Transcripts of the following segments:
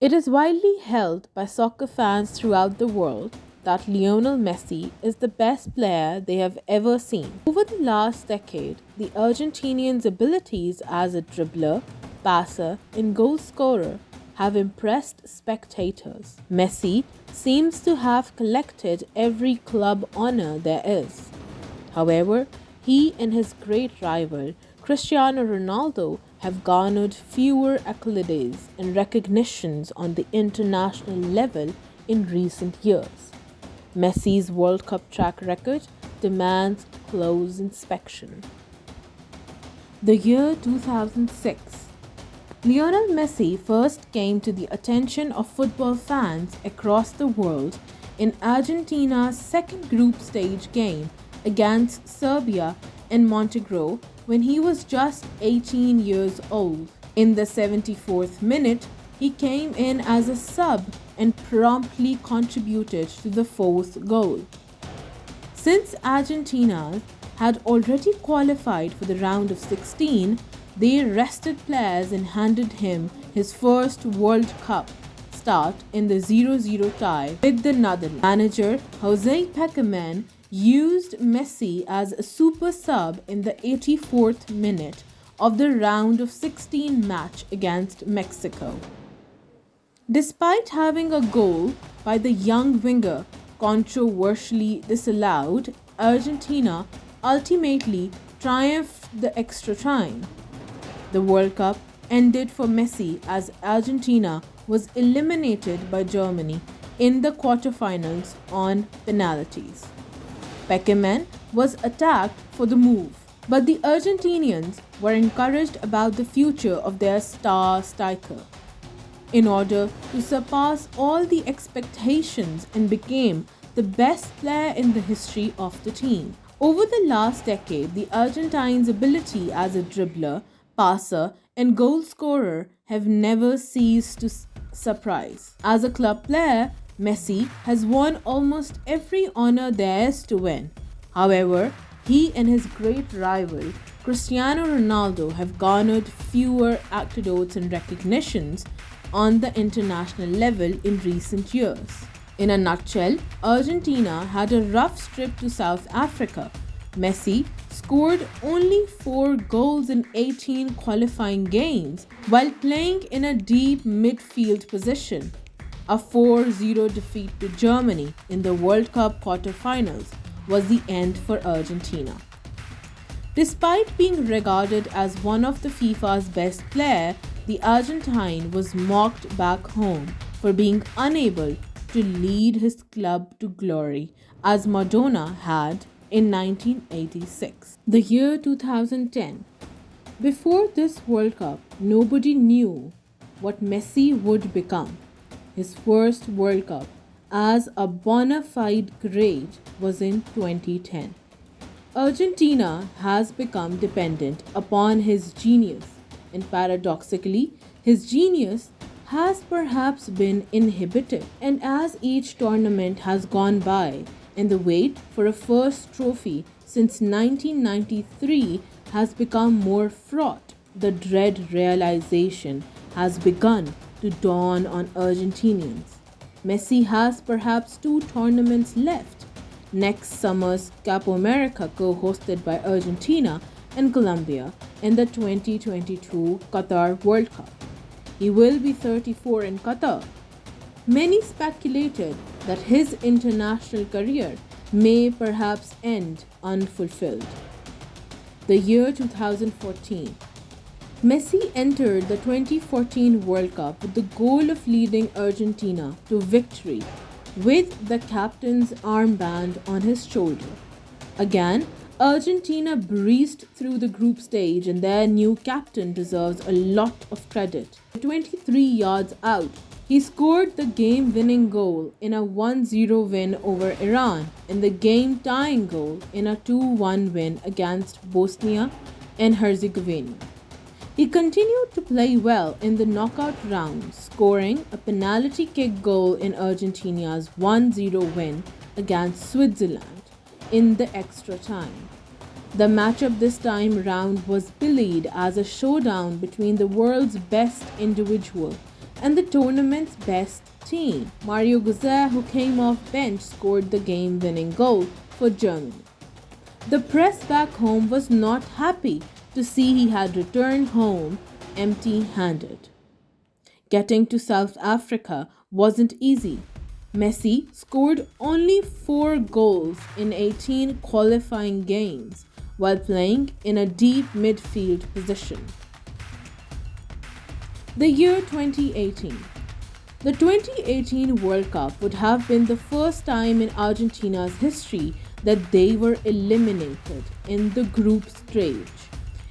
It is widely held by soccer fans throughout the world that Lionel Messi is the best player they have ever seen. Over the last decade, the Argentinian's abilities as a dribbler, passer, and goal scorer have impressed spectators. Messi seems to have collected every club honor there is. However, he and his great rival, Cristiano Ronaldo, have garnered fewer accolades and recognitions on the international level in recent years. Messi's World Cup track record demands close inspection. The year 2006. Lionel Messi first came to the attention of football fans across the world in Argentina's second group stage game against Serbia in Montenegro when he was just 18 years old. In the 74th minute, he came in as a sub and promptly contributed to the fourth goal. Since Argentina had already qualified for the round of 16, they rested players and handed him his first World Cup start in the 0-0 tie with the Netherlands. Manager Jose Pekerman used Messi as a super sub in the 84th minute of the round of 16 match against Mexico. Despite having a goal by the young winger controversially disallowed, Argentina ultimately triumphed the extra time. The World Cup ended for Messi as Argentina was eliminated by Germany in the quarterfinals on penalties. Pekerman was attacked for the move, but the Argentinians were encouraged about the future of their star striker. In order to surpass all the expectations and became the best player in the history of the team. Over the last decade, the Argentines' ability as a dribbler, passer, and goal scorer have never ceased to surprise. As a club player, Messi has won almost every honor there is to win. However, he and his great rival, Cristiano Ronaldo, have garnered fewer accolades and recognitions on the international level in recent years. In a nutshell, Argentina had a rough trip to South Africa. Messi scored only 4 goals in 18 qualifying games while playing in a deep midfield position. A 4-0 defeat to Germany in the World Cup quarterfinals was the end for Argentina. Despite being regarded as one of the FIFA's best players, the Argentine was mocked back home for being unable to lead his club to glory as Maradona had in 1986. The year 2010. Before this World Cup, nobody knew what Messi would become. His first World Cup as a bona fide great was in 2010. Argentina has become dependent upon his genius, and paradoxically, his genius has perhaps been inhibited. And as each tournament has gone by, and the wait for a first trophy since 1993 has become more fraught, the dread realization has begun to dawn on Argentinians. Messi has perhaps 2 tournaments left. Next summer's Copa America, co-hosted by Argentina and Colombia, and the 2022 Qatar World Cup. He will be 34 in Qatar. Many speculated that his international career may perhaps end unfulfilled. The year 2014. Messi entered the 2014 World Cup with the goal of leading Argentina to victory with the captain's armband on his shoulder. Again, Argentina breezed through the group stage and their new captain deserves a lot of credit. 23 yards out, he scored the game-winning goal in a 1-0 win over Iran and the game-tying goal in a 2-1 win against Bosnia and Herzegovina. He continued to play well in the knockout round, scoring a penalty kick goal in Argentina's 1-0 win against Switzerland in the extra time. The matchup this time round was billed as a showdown between the world's best individual, and the tournament's best team. Mario Götze, who came off bench, scored the game-winning goal for Germany. The press back home was not happy to see he had returned home empty-handed. Getting to South Africa wasn't easy. Messi scored only 4 goals in 18 qualifying games while playing in a deep midfield position. The year 2018. The 2018 World Cup would have been the first time in Argentina's history that they were eliminated in the group stage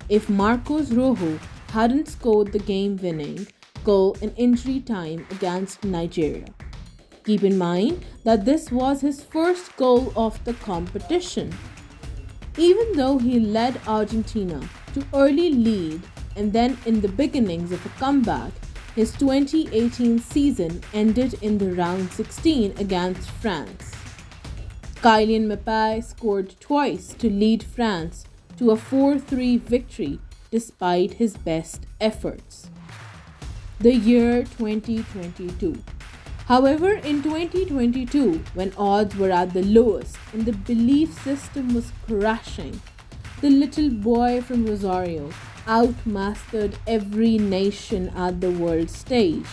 if Marcos Rojo hadn't scored the game-winning goal in injury time against Nigeria. Keep in mind that this was his first goal of the competition. Even though he led Argentina to early lead and then in the beginnings of a comeback, his 2018 season ended in the round 16 against France. Kylian Mbappé scored twice to lead France to a 4-3 victory despite his best efforts. The year 2022. However, in 2022, when odds were at the lowest and the belief system was crashing, the little boy from Rosario outmastered every nation at the world stage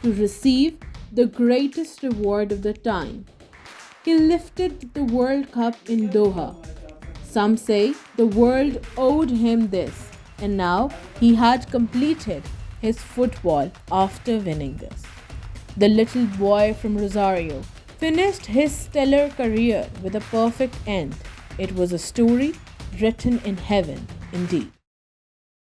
to receive the greatest reward of the time. He lifted the World Cup in Doha. Some say the world owed him this, and now he had completed his football after winning this. The little boy from Rosario finished his stellar career with a perfect end. It was a story written in heaven, indeed.